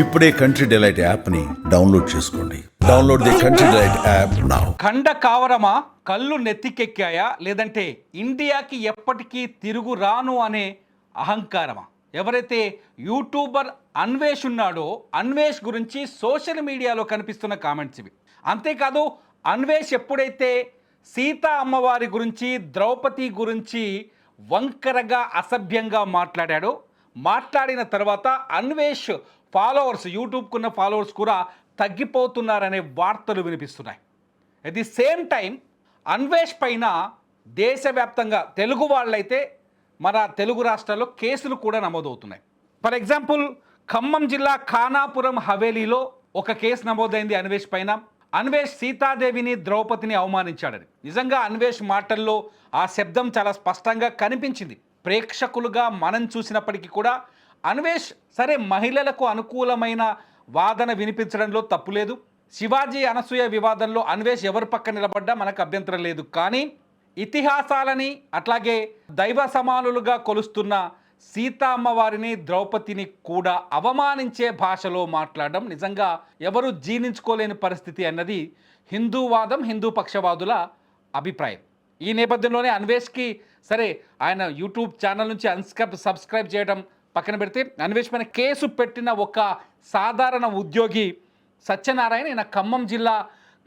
ఇప్పుడే country delight యాప్ని download చేసుకోండి. Download the country delight app now. ఖండ కావరమా, కళ్ళు నెత్తికెక్కాయా, లేదంటే ఇండియాకి ఎప్పటికీ తిరుగు రాను అనే అహంకారమా? ఎవరైతే యూట్యూబర్ అన్వేష్ ఉన్నాడో అన్వేష్ గురించి సోషల్ మీడియాలో కనిపిస్తున్న కామెంట్స్ ఇవి. అంతేకాదు అన్వేష్ ఎప్పుడైతే సీతా అమ్మవారి గురించి, ద్రౌపది గురించి వంకరగా అసభ్యంగా మాట్లాడిన తర్వాత అన్వేష్ ఫాలోవర్స్, యూట్యూబ్కున్న ఫాలోవర్స్ కూడా తగ్గిపోతున్నారనే వార్తలు వినిపిస్తున్నాయి. At the same time Anvesh పైన దేశవ్యాప్తంగా తెలుగు వాళ్ళైతే మన తెలుగు రాష్ట్రాల్లో కేసులు కూడా నమోదవుతున్నాయి. ఫర్ ఎగ్జాంపుల్ ఖమ్మం జిల్లా ఖానాపురం హవేలీలో ఒక కేసు నమోదైంది అన్వేష్ పైన. అన్వేష్ సీతాదేవిని, ద్రౌపదిని అవమానించాడని. నిజంగా అన్వేష్ మాటల్లో ఆ శబ్దం చాలా స్పష్టంగా కనిపించింది. ప్రేక్షకులుగా మనం చూసినప్పటికీ కూడా అన్వేష్ సరే, మహిళలకు అనుకూలమైన వాదన వినిపించడంలో తప్పులేదు. శివాజీ అనసూయ వివాదంలో అన్వేష్ ఎవరి పక్క నిలబడ్డా మనకు అభ్యంతరం లేదు. కానీ ఇతిహాసాలని అట్లాగే దైవ సమానులుగా కొలుస్తున్న సీతా అమ్మవారిని, ద్రౌపదిని కూడా అవమానించే భాషలో మాట్లాడడం నిజంగా ఎవరు జీర్ణించుకోలేని పరిస్థితి అన్నది హిందూవాదం, హిందూ పక్షవాదుల అభిప్రాయం. ఈ నేపథ్యంలోనే అన్వేష్కి సరే, ఆయన యూట్యూబ్ ఛానల్ నుంచి సబ్స్క్రైబ్ చేయడం పక్కన పెడితే అన్వేష్ పైన కేసు పెట్టిన ఒక సాధారణ ఉద్యోగి సత్యనారాయణ, ఈయన ఖమ్మం జిల్లా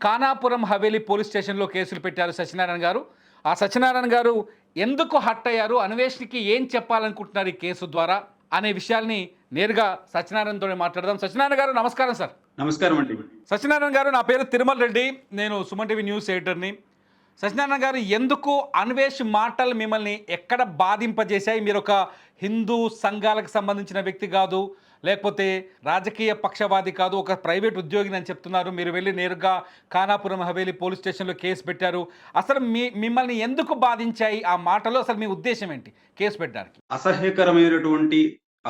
ఖానాపురం హవేలీ పోలీస్ స్టేషన్లో కేసులు పెట్టారు సత్యనారాయణ గారు. ఆ సత్యనారాయణ గారు ఎందుకు హట్ అయ్యారు, అన్వేష్కి ఏం చెప్పాలనుకుంటున్నారు ఈ కేసు ద్వారా అనే విషయాల్ని నేరుగా సత్యనారాయణతో మాట్లాడదాం. సత్యనారాయణ గారు నమస్కారం సార్. నమస్కారం అండి. సత్యనారాయణ గారు, నా పేరు తిరుమల రెడ్డి, నేను సుమన్ టీవీ న్యూస్ ఎడిటర్ని. సత్యనారాయణ గారు, ఎందుకు అన్వేష్ మాటలు మిమ్మల్ని ఎక్కడ బాధింపజేశాయి? మీరు ఒక హిందూ సంఘాలకు సంబంధించిన వ్యక్తి కాదు, లేకపోతే రాజకీయ పక్షవాది కాదు, ఒక ప్రైవేట్ ఉద్యోగిని అని చెప్తున్నారు. మీరు వెళ్ళి నేరుగా ఖానాపురం హవేలీ పోలీస్ స్టేషన్లో కేసు పెట్టారు. అసలు మిమ్మల్ని ఎందుకు బాధించాయి ఆ మాటలు? అసలు మీ ఉద్దేశం ఏంటి కేసు పెట్టడానికి? అసహ్యకరమైనటువంటి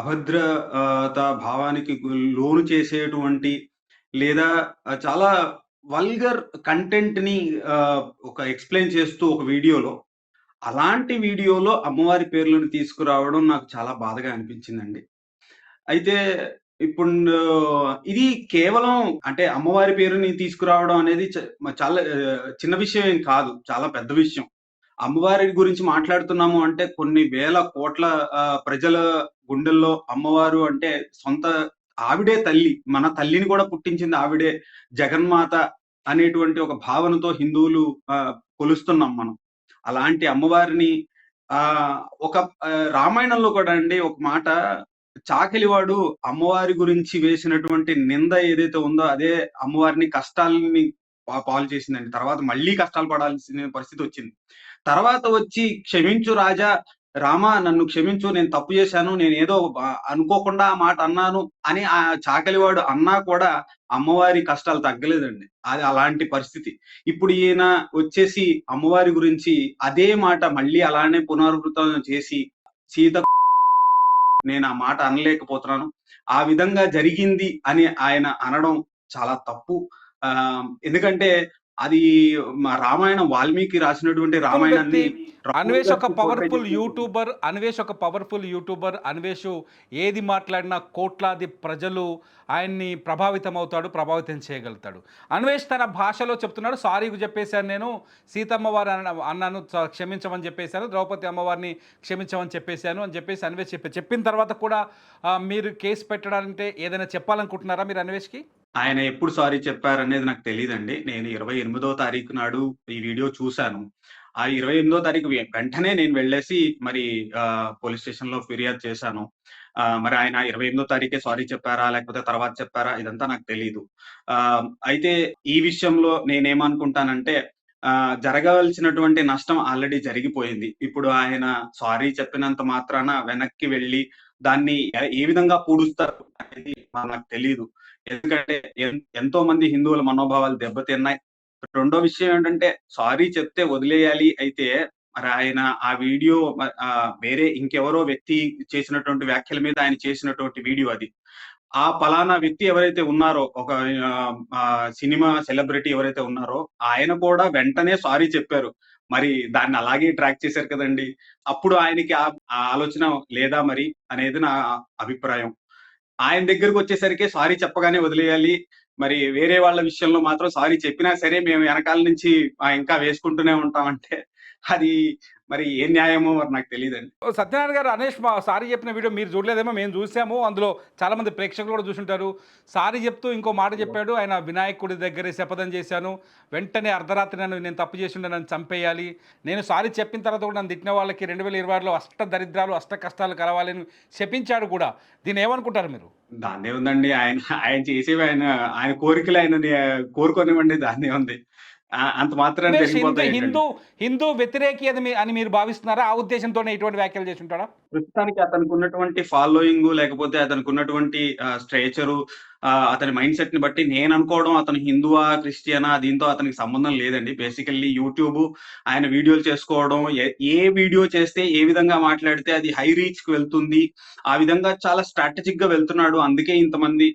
అభద్రత భావానికి లోను చేసేటువంటి లేదా చాలా వల్గర్ కంటెంట్ ని ఒక ఎక్స్ప్లెయిన్ చేస్తూ ఒక వీడియోలో, అలాంటి వీడియోలో అమ్మవారి పేర్లను తీసుకురావడం నాకు చాలా బాధగా అనిపించిందండి. అయితే ఇప్పుడు ఇది కేవలం అంటే అమ్మవారి పేరుని తీసుకురావడం అనేది చాలా చిన్న విషయం ఏం కాదు. చాలా పెద్ద విషయం. అమ్మవారి గురించి మాట్లాడుతున్నాము అంటే కొన్ని వేల కోట్ల ప్రజల గుండెల్లో అమ్మవారు అంటే సొంత ఆవిడే తల్లి. మన తల్లిని కూడా పుట్టించింది ఆవిడే. జగన్మాత అనేటువంటి ఒక భావనతో హిందువులు కొలుస్తున్నాం మనం. అలాంటి అమ్మవారిని ఒక రామాయణంలో కూడా అండి ఒక మాట, చాకలివాడు అమ్మవారి గురించి వేసినటువంటి నింద ఏదైతే ఉందో అదే అమ్మవారిని కష్టాలని పాలు చేసిందండి. తర్వాత మళ్ళీ కష్టాలు పడాల్సిన పరిస్థితి వచ్చింది. తర్వాత వచ్చి క్షమించు రాజా, రామ నన్ను క్షమించు, నేను తప్పు చేశాను, నేను ఏదో అనుకోకుండా ఆ మాట అన్నాను అని ఆ చాకలివాడు అన్నా కూడా అమ్మవారి కష్టాలు తగ్గలేదండి. అది అలాంటి పరిస్థితి. ఇప్పుడు ఈయన వచ్చేసి అమ్మవారి గురించి అదే మాట మళ్ళీ అలానే పునరావృతం చేసి సీత నేను ఆ మాట అనలేకపోతున్నాను, ఆ విధంగా జరిగింది అని ఆయన అనడం చాలా తప్పు. ఎందుకంటే అది మా రామాయణం, వాల్మీకి రాసినటువంటి రామాయణాన్ని అన్వేష్ ఒక పవర్ఫుల్ యూట్యూబర్. అన్వేష్ ఏది మాట్లాడినా కోట్లాది ప్రజలు ఆయన్ని ప్రభావితం చేయగలుగుతాడు. అన్వేష్ తన భాషలో చెప్తున్నాడు, సారీ చెప్పేశాను, నేను సీతమ్మ వారు అన్నాను క్షమించమని చెప్పేశాను, ద్రౌపది అమ్మవారిని క్షమించమని చెప్పేశాను అని చెప్పేసి అన్వేష్ చెప్పిన తర్వాత కూడా మీరు కేసు పెట్టడాలంటే ఏదైనా చెప్పాలనుకుంటున్నారా మీరు అన్వేష్కి? ఆయన ఎప్పుడు సారీ చెప్పారనేది నాకు తెలియదండి. నేను 28వ తారీఖు నాడు ఈ వీడియో చూశాను. ఆ 28వ తారీఖు వెంటనే నేను వెళ్ళేసి మరి పోలీస్ స్టేషన్‌లో ఫిర్యాదు చేశాను. మరి ఆయన 28వ తారీఖే సారీ చెప్పారా? లేకపోతే తర్వాత చెప్పారా? ఇదంతా నాకు తెలీదు. అయితే ఈ విషయంలో నేనేమనుకుంటానంటే జరగాల్సినటువంటి నష్టం ఆల్రెడీ జరిగిపోయింది. ఇప్పుడు ఆయన సారీ చెప్పినంత మాత్రాన వెనక్కి వెళ్ళి దాన్ని ఏ విధంగా పూడుస్తారు అనేది నాకు తెలీదు. ఎందుకంటే ఎంతో మంది హిందువుల మనోభావాలు దెబ్బతిన్నాయి. రెండో విషయం ఏంటంటే సారీ చెప్తే వదిలేయాలి. అయితే మరి ఆయన ఆ వీడియో వేరే ఇంకెవరో వ్యక్తి చేసినటువంటి వ్యాఖ్యల మీద ఆయన చేసినటువంటి వీడియో అది. ఆ పలానా వ్యక్తి ఎవరైతే ఉన్నారో, ఒక సినిమా సెలబ్రిటీ ఎవరైతే ఉన్నారో ఆయన కూడా వెంటనే సారీ చెప్పారు. మరి దాన్ని అలాగే ట్రాక్ చేశారు కదండీ! అప్పుడు ఆయనకి ఆ ఆలోచన లేదా మరి అనేది నా అభిప్రాయం. ఆయన దగ్గరకు వచ్చేసరికి సారీ చెప్పగానే వదిలేయాలి. మరి వేరే వాళ్ళ విషయంలో మాత్రం సారీ చెప్పినా సరే మేము వెనకాల నుంచి ఇంకా వేసుకుంటూనే ఉంటామంటే అది మరి ఏ న్యాయమో మరి నాకు తెలీదండి. ఓ సత్యనారాయణ గారు అనేష్ సారీ చెప్పిన వీడియో మీరు చూడలేదేమో, మేము చూసాము. అందులో చాలామంది ప్రేక్షకులు కూడా చూసుంటారు. సారీ చెప్తూ ఇంకో మాట చెప్పాడు, ఆయన వినాయకుడి దగ్గరే శపథం చేశాను, వెంటనే అర్ధరాత్రి నేను తప్పు చేసి ఉండే నన్ను చంపేయాలి, నేను సారీ చెప్పిన తర్వాత కూడా నన్ను తిట్టిన వాళ్ళకి 2026లో అష్ట దరిద్రాలు అష్ట కష్టాలు కలవాలని శపించాడు కూడా. దీన్ని ఏమనుకుంటారు మీరు? దాన్నేముందండి, ఆయన ఆయన చేసేవి ఆయన ఆయన కోరికలు ఆయనని కోరుకోనివ్వండి, దాన్నేముంది. అంత మాత్రాన అనేష్ జరిగిపోతాయి ఏంటండి. హిందూ వ్యతిరేకి అని మీరు భావిస్తున్నారా? ఆ ఉద్దేశంతోనే ఇటువంటి వ్యాఖ్యలు చేసి ఉంటాడా? ప్రస్తుతానికి అతనికి ఉన్నటువంటి ఫాలోయింగ్, లేకపోతే అతనికి ఉన్నటువంటి స్ట్రేచరు, అతని మైండ్ సెట్ ని బట్టి నేను అనుకోవడం అతను హిందువా క్రిస్టియనా దీంతో అతనికి సంబంధం లేదండి. బేసికల్లీ యూట్యూబ్ ఆయన వీడియోలు చేసుకోవడం, ఏ వీడియో చేస్తే ఏ విధంగా మాట్లాడితే అది హై రీచ్ కి వెళ్తుంది, ఆ విధంగా చాలా స్ట్రాటజిక్ గా వెళ్తున్నాడు. అందుకే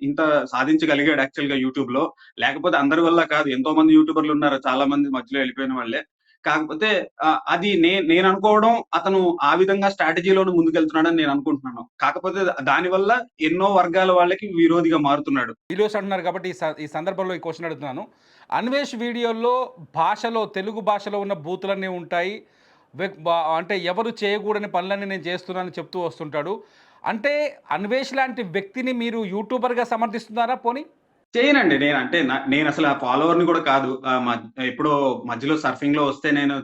ఇంత సాధించగలిగాడు యాక్చువల్ గా యూట్యూబ్ లో. లేకపోతే అందరి వల్ల కాదు, ఎంతో మంది యూట్యూబర్లు ఉన్నారు, చాలా మంది మధ్యలో వెళ్ళిపోయిన వాళ్ళే. కాకపోతే అది నేను అనుకోవడం అతను ఆ విధంగా స్ట్రాటజీలోనే ముందుకెళ్తున్నాడని నేను అనుకుంటున్నాను. కాకపోతే దానివల్ల ఎన్నో వర్గాల వాళ్ళకి విరోధిగా మారుతున్నాడు. వీడియోస్ అంటున్నారు కాబట్టి ఈ సందర్భంలో ఈ క్వశ్చన్ అడుగుతున్నాను. అన్వేష్ వీడియోల్లో తెలుగు భాషలో ఉన్న బూతులన్నీ ఉంటాయి. అంటే ఎవరు చేయకూడని పనులన్నీ నేను చేస్తున్నానని చెప్తూ వస్తుంటాడు. అంటే అన్వేష్ లాంటి వ్యక్తిని మీరు యూట్యూబర్గా సమర్థిస్తున్నారా పోనీ? చేయనండి. నేనసలు ఆ ఫాలోవర్‌ని కూడా కాదు. ఎప్పుడో మధ్యలో సర్ఫింగ్‌లో వస్తే నేను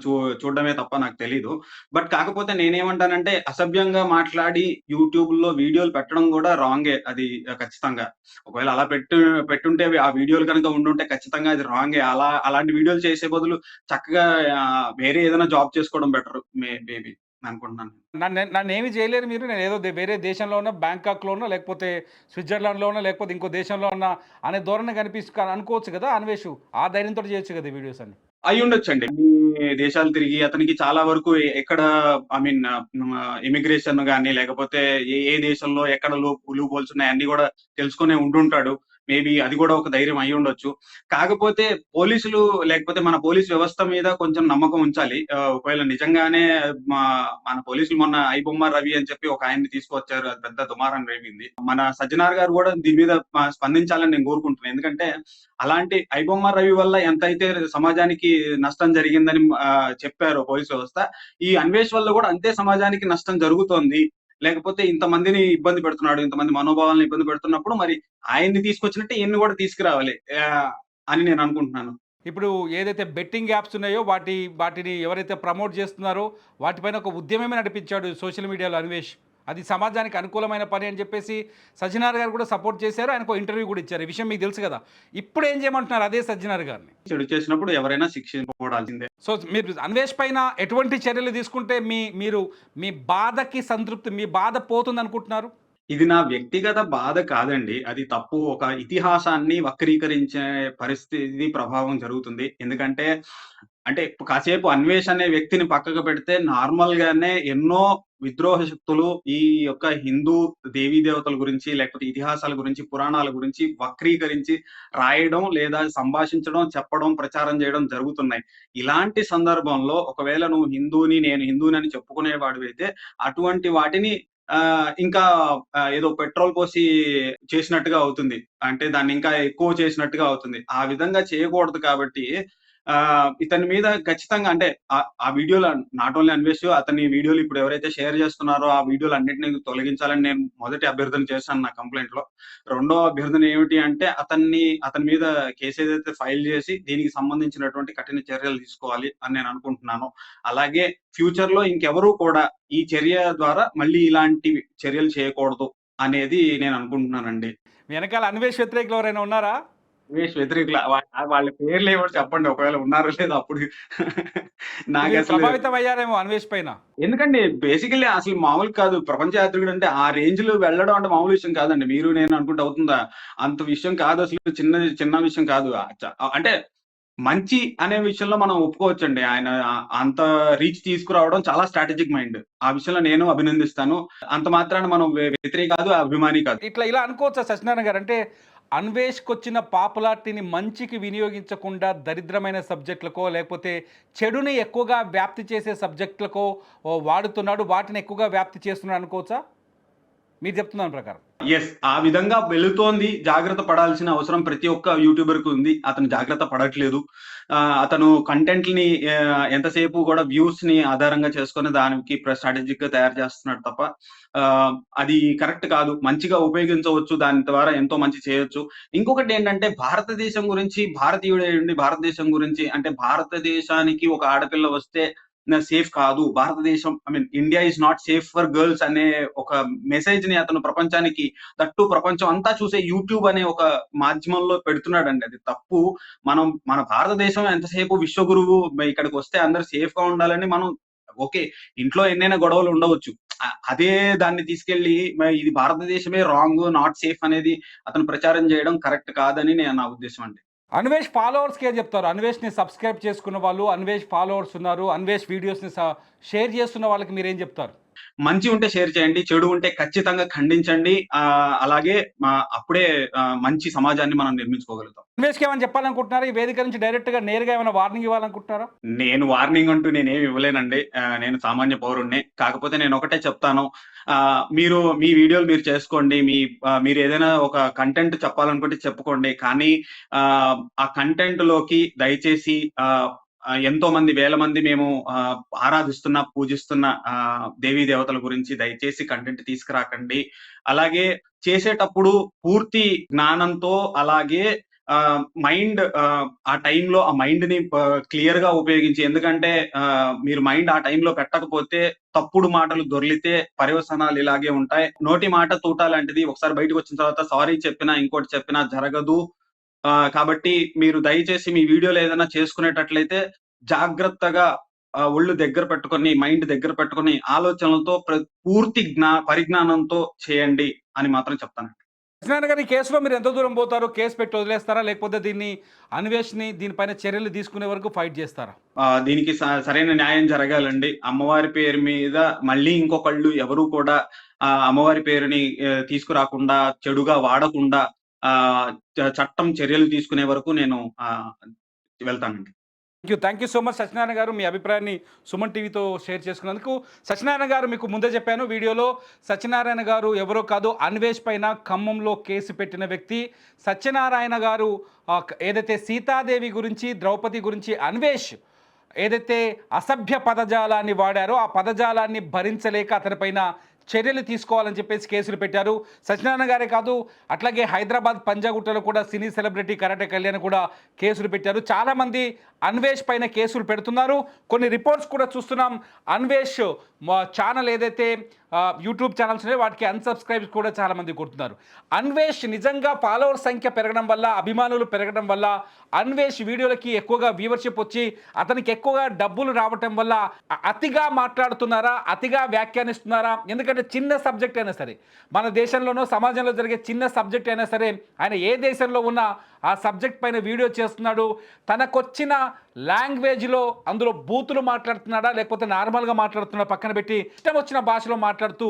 చూడడమే తప్ప నాకు తెలీదు. బట్ కాకపోతే నేనేమంటానంటే, అసభ్యంగా మాట్లాడి యూట్యూబ్‌లో వీడియోలు పెట్టడం కూడా రాంగే అది, ఖచ్చితంగా. ఒకవేళ అలా పెట్టుంటే ఆ వీడియోలు గనుక ఉండుంటే ఖచ్చితంగా అది రాంగే. అలాంటి వీడియోలు చేసే బదులు చక్కగా వేరే ఏదైనా జాబ్ చేసుకోవడం బెటరు మేబీ అనుకుంటున్నాను. నన్నేమి చేయలేరు మీరు. నేను ఏదో వేరే దేశంలో ఉన్న బ్యాంకాక్‌లో ఉన్నా, లేకపోతే స్విట్జర్లాండ్‌లో ఉన్నా, లేకపోతే ఇంకో దేశంలో ఉన్నా అనే ధోరణి అనుకోవచ్చు కదా అన్వేషు. ఆ ధైర్యంతోటి చేయొచ్చు కదా వీడియోస్ అన్ని. అయ్యుండొచ్చండి. అన్ని దేశాలు తిరిగి అతనికి చాలా వరకు ఎక్కడ ఐ మీన్ ఇమిగ్రేషన్ గాని, లేకపోతే ఏ దేశంలో ఎక్కడ లూప్ హోల్స్ ఉన్నాయి అన్నీ గూడా తెలుసుకునే ఉండుంటాడు. మేబీ అది గూడా ఒక ధైర్యం అయ్యుండొచ్చు. కాకపోతే పోలీసులు, లేకపోతే మన పోలీస్ వ్యవస్థ మీద కొంచెం నమ్మకం ఉంచాలి. ఒకవేళ నిజంగానే మా మన పోలీసులు మొన్న ఐబొమ్మ రవి అని చెప్పి ఒక ఆయన్ని తీసుకొచ్చారు. అది పెద్ద దుమారం రేగింది. మన సజ్జనార్ గారు గూడా దీని మీద స్పందించాలని నేను కోరుకుంటున్నాను. ఎందుకంటే అలాంటి ఐబొమ్మ రవి వల్ల ఎంతైతే సమాజానికి నష్టం జరిగిందని చెప్పారో పోలీస్ వ్యవస్థ, ఈ అన్వేష్ వల్ల కూడా అంతే సమాజానికి నష్టం జరుగుతోంది. లేకపోతే ఇంతమందిని ఇబ్బంది పెడుతున్నాడు, ఇంతమంది మనోభావాలను ఇబ్బంది పెడుతున్నప్పుడు మరి ఆయన్ని తీసుకొచ్చినట్టే ఈయన్ని కూడా తీసుకురావాలి అని నేను అనుకుంటున్నాను. ఇప్పుడు ఏదైతే బెట్టింగ్ యాప్స్ ఉన్నాయో వాటిని ఎవరైతే ప్రమోట్ చేస్తున్నారో వాటిపైన ఒక ఉద్యమమే నడిపించాడు సోషల్ మీడియాలో అన్వేష్. అది సమాజానికి అనుకూలమైన పని అని చెప్పేసి సజ్జనార్ గారు కూడా సపోర్ట్ చేశారు. ఆయనకు ఇంటర్వ్యూ కూడా ఇచ్చారు. ఈ విషయం మీకు తెలుసు కదా. ఇప్పుడు ఏం చేయమంటున్నారు అదే సజ్జనార్ గారిని? చెడు చేసినప్పుడు ఎవరైనా శిక్షించబడాల్సిందే. సో మీరు అన్వేష్ పైన ఎటువంటి చర్యలు తీసుకుంటే మీ బాధకి సంతృప్తి, మీ బాధ పోతుంది అనుకుంటున్నారు? ఇది నా వ్యక్తిగత బాధ కాదండి. అది తప్పు. ఒక ఇతిహాసాన్ని వక్రీకరించే పరిస్థితి ప్రభావం జరుగుతుంది. ఎందుకంటే అంటే కాసేపు అన్వేష్ అనే వ్యక్తిని పక్కకు పెడితే నార్మల్‌గానే ఎన్నో విద్రోహ శక్తులు ఈ యొక్క హిందూ దేవీ దేవతల గురించి, లేకపోతే ఇతిహాసాల గురించి, పురాణాల గురించి వక్రీకరించి రాయడం, లేదా సంభాషించడం, చెప్పడం, ప్రచారం చేయడం జరుగుతున్నాయి. ఇలాంటి సందర్భంలో ఒకవేళ నువ్వు హిందువుని, నేను హిందువునని చెప్పుకునేవాడివైతే అటువంటి వాటిని ఇంకా ఏదో పెట్రోల్ పోసి చేసినట్టుగా అవుతుంది. అంటే దాన్ని ఇంకా ఎక్కువ చేసినట్టుగా అవుతుంది. ఆ విధంగా చేయకూడదు కాబట్టి ఇతని మీద ఖచ్చితంగా అంటే ఆ వీడియోలు నాట్ ఓన్లీ అన్వేష్, అతని వీడియోలు ఇప్పుడు ఎవరైతే షేర్ చేస్తున్నారో ఆ వీడియోలన్నిటిని తొలగించాలని నేను మొదటి అభ్యర్థన చేశాను నా కంప్లెయింట్‌లో. రెండో అభ్యర్థన ఏమిటి అంటే అతని మీద కేస్ ఏదైతే ఫైల్ చేసి దీనికి సంబంధించినటువంటి కఠిన చర్యలు తీసుకోవాలి అని నేను అనుకుంటున్నాను. అలాగే ఫ్యూచర్‌లో ఇంకెవరు కూడా ఈ చర్య ద్వారా మళ్ళీ ఇలాంటి చర్యలు చేయకూడదు అనేది నేను అనుకుంటున్నానండి. వెనకాల అన్వేష్ వ్యతిరేకులు ఎవరైనా ఉన్నారా? అన్వేష్ వ్యతిరేకుల వాళ్ళ పేర్లేవో చెప్పండి, ఒకవేళ ఉన్నారో లేదో అప్పుడు మీరు నాకసలు ప్రభావితం అయ్యారేమో అన్వేష్ పైన. ఎందుకండి బేసికల్లీ అసలు మామూలు కాదు. ప్రపంచ యాత్రికుడు అంటే ఆ రేంజ్‌లో వెళ్ళడం అంటే మామూలు విషయం కాదండి. మీరు నేను అనుకుంటే అవుతుందా? అంత విషయం కాదు అసలు. చిన్న విషయం కాదు. అంటే మంచి అనే విషయంలో మనం ఒప్పుకోవచ్చండి. ఆయన అంత రీచ్ తీసుకురావడం చాలా స్ట్రాటజిక్ మైండ్. ఆ విషయంలో నేను అభినందిస్తాను. అంత మాత్రాన మనం వ్యతిరేకి కాదు, అభిమాని కాదు. ఇలా అనుకోవచ్చా సత్యనారాయణ గారు? అంటే అన్వేష్‌కొచ్చిన పాపులారిటీని మంచికి వినియోగించకుండా దరిద్రమైన సబ్జెక్టులకో, లేకపోతే చెడుని ఎక్కువగా వ్యాప్తి చేసే సబ్జెక్టులకో వాడుతున్నాడు. వాటిని ఎక్కువగా వ్యాప్తి చేస్తున్నాడు అనుకోవచ్చా? మీరు చెప్తున్నాను ప్రకారం. ఎస్, ఆ విధంగా వెళుతోంది. జాగ్రత్త పడాల్సిన అవసరం ప్రతి ఒక్క యూట్యూబర్‌కి ఉంది. అతను జాగ్రత్త పడట్లేదు. అతను కంటెంట్‌ని ఎంతసేపు కూడా వ్యూస్‌ని ఆధారంగా చేసుకొని దానికి స్ట్రాటజిక్‌గా తయారు చేస్తున్నాడు తప్ప అది కరెక్ట్ కాదు. మంచిగా ఉపయోగించవచ్చు. దాని ద్వారా ఎంతో మంచి చేయొచ్చు. ఇంకొకటేంటంటే భారతదేశం గురించి, భారతీయుడయ్యుండి భారతదేశం గురించి అంటే భారతదేశానికి ఒక ఆడపిల్ల వస్తే సేఫ్ కాదు. భారతదేశం India is not safe for girls అనే ఒక మెసేజ్‌ని అతను ప్రపంచానికి, దట్టు ప్రపంచం అంతా చూసే యూట్యూబ్ అనే ఒక మాధ్యమంలో పెడుతున్నాడండి. అది తప్పు. మన భారతదేశం ఎంతసేపు విశ్వగురువు ఇక్కడికి వస్తే అందరూ సేఫ్‌గా ఉండాలని మనం ఓకే. ఇంట్లో ఎన్నైనా గొడవలు ఉండవచ్చు. అదే దాన్ని తీసుకెళ్ళి ఇది భారతదేశమే రాంగ్, నాట్ సేఫ్ అనేది అతను ప్రచారం చేయడం కరెక్ట్ కాదని నా ఉద్దేశం అండి. అన్వేష్ ఫాలోవర్స్‌కి ఏం చెప్తారు? అన్వేష్‌ని సబ్స్క్రైబ్ చేసుకున్న వాళ్ళు, అన్వేష్ ఫాలోవర్స్ ఉన్నారు, అన్వేష్ వీడియోస్‌ని షేర్ చేస్తున్న వాళ్ళకి మీరేం చెప్తారు? మంచి ఉంటే షేర్ చేయండి. చెడు ఉంటే ఖచ్చితంగా ఖండించండి. అలాగే అప్పుడే మంచి సమాజాన్ని మనం నిర్మించుకోగలుగుతాం. అన్వేష్‌కి ఏమైనా చెప్పాలనుకుంటున్నారా? ఈ వేదిక నుంచి డైరెక్ట్‌గా నేరుగా ఏమైనా వార్నింగ్ ఇవ్వాలనుకుంటున్నారా? నేను వార్నింగ్ అంటూ నేనేమి ఇవ్వలేనండి. నేను సామాన్య పౌరుడినే. కాకపోతే నేనొకటే చెప్తాను. మీరు మీ వీడియోలు మీరు చేసుకోండి. మీరేదైనా ఒక కంటెంట్ చెప్పాలనుకుంటే చెప్పుకోండి. కానీ ఆ కంటెంట్‌లోకి దయచేసి ఎంతో మంది, వేల మంది మేము ఆరాధిస్తున్న, పూజిస్తున్న దేవీ దేవతల గురించి దయచేసి కంటెంట్ తీసుకురాకండి. అలాగే చేసేటప్పుడు పూర్తి జ్ఞానంతో, అలాగే ఆ టైంలో ఆ మైండ్‌ని క్లియర్‌గా ఉపయోగించి, ఎందుకంటే మీరు మైండ్ ఆ టైంలో పెట్టకపోతే తప్పుడు మాటలు దొర్లితే పర్యవసానాలు ఇలాగే ఉంటాయి. నోటి మాట తూటా లాంటిది. ఒకసారి బయటకొచ్చిన తర్వాత సారీ చెప్పినా, ఇంకోటి చెప్పినా జరగదు. కాబట్టి మీరు దయచేసి మీ వీడియోలు ఏదైనా చేసుకునేటట్లయితే జాగ్రత్తగా ఒళ్ళు దగ్గర పెట్టుకొని, మైండ్ దగ్గర పెట్టుకొని, ఆలోచనలతో పూర్తి పరిజ్ఞానంతో చేయండి అని మాత్రం చెప్తానండి. సత్యనారాయణ గారు, ఈ కేసులో మీరు ఎంత దూరం పోతారు? కేసు పెట్టి వదిలేస్తారా? లేకపోతే దీన్ని అన్వేష్‌ని దీనిపైన చర్యలు తీసుకునే వరకు ఫైట్ చేస్తారా? దీనికి సరైన న్యాయం జరగాలండి. అమ్మవారి పేరు మీద మళ్ళీ ఇంకొకళ్ళు ఎవరు కూడా అమ్మవారి పేరుని తీసుకురాకుండా, చెడుగా వాడకుండా చట్టం చర్యలు తీసుకునే వరకు నేను వెళ్తానండి. Thank you so much Satyanarayana గారు. మీ అభిప్రాయాన్ని సుమన్ టీవీతో షేర్ చేసుకున్నందుకు. సత్యనారాయణ గారు, మీకు ముందే చెప్పాను వీడియోలో, సత్యనారాయణ గారు ఎవరో కాదు, అన్వేష్ పైన ఖమ్మంలో కేసు పెట్టిన వ్యక్తి. సత్యనారాయణ గారు ఏదైతే సీతాదేవి గురించి, ద్రౌపది గురించి అన్వేష్ ఏదైతే అసభ్య పదజాలాన్ని వాడారో ఆ పదజాలాన్ని భరించలేక అతనిపైన చర్యలు తీసుకోవాలని చెప్పేసి కేసులు పెట్టారు. సత్యనారాయణ గారే కాదు, అట్లాగే హైదరాబాద్ పంజాగుట్టలో కూడా సినీ సెలబ్రిటీ కరాటే కళ్యాణ్ కూడా కేసులు పెట్టారు. చాలామంది అన్వేష్ పైన కేసులు పెడుతున్నారు. కొన్ని రిపోర్ట్స్ కూడా చూస్తున్నాం. అన్వేష్ ఛానల్ ఏదైతే యూట్యూబ్ ఛానల్స్ ఉన్నాయో వాటికి అన్సబ్స్క్రైబ్స్ కూడా చాలామంది కొడుతున్నారు. అన్వేష్ నిజంగా ఫాలోవర్ సంఖ్య పెరగడం వల్ల, అభిమానులు పెరగడం వల్ల, అన్వేష్ వీడియోలకి ఎక్కువగా వ్యూవర్షిప్ వచ్చి అతనికి ఎక్కువగా డబ్బులు రావటం వల్ల అతిగా మాట్లాడుతున్నారా, అతిగా వ్యాఖ్యానిస్తున్నారా? ఎందుకంటే చిన్న సబ్జెక్ట్ అయినా సరే, మన దేశంలోనో సమాజంలో జరిగే చిన్న సబ్జెక్ట్ అయినా సరే, ఆయన ఏ దేశంలో ఉన్నా ఆ సబ్జెక్ట్ పైన వీడియో చేస్తున్నాడు. తనకొచ్చిన లాంగ్వేజ్లో అందులో బూతులు మాట్లాడుతున్నాడా, లేకపోతే నార్మల్గా మాట్లాడుతున్నాడా పక్కన పెట్టి ఇష్టం వచ్చిన భాషలో మాట్లాడుతూ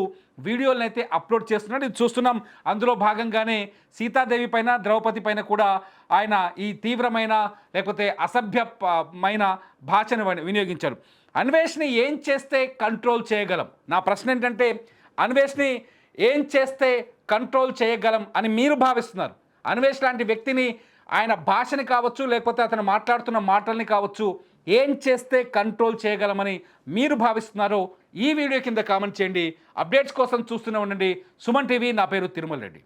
వీడియోలను అయితే అప్లోడ్ చేస్తున్నాడు. ఇది చూస్తున్నాం. అందులో భాగంగానే సీతాదేవి పైన, ద్రౌపది పైన కూడా ఆయన ఈ తీవ్రమైన లేకపోతే అసభ్యమైన భాషను వినియోగించారు. అన్వేష్ని ఏం చేస్తే కంట్రోల్ చేయగలం? నా ప్రశ్న ఏంటంటే, అన్వేష్ని ఏం చేస్తే కంట్రోల్ చేయగలం అని మీరు భావిస్తున్నారు? అన్వేష్ లాంటి వ్యక్తిని, ఆయన భాషని కావచ్చు, లేకపోతే అతను మాట్లాడుతున్న మాటల్ని కావచ్చు, ఏం చేస్తే కంట్రోల్ చేయగలమని మీరు భావిస్తున్నారో ఈ వీడియో కింద కామెంట్ చేయండి. అప్డేట్స్ కోసం చూస్తూనే ఉండండి సుమన్ టీవీ. నా పేరు తిరుమల రెడ్డి.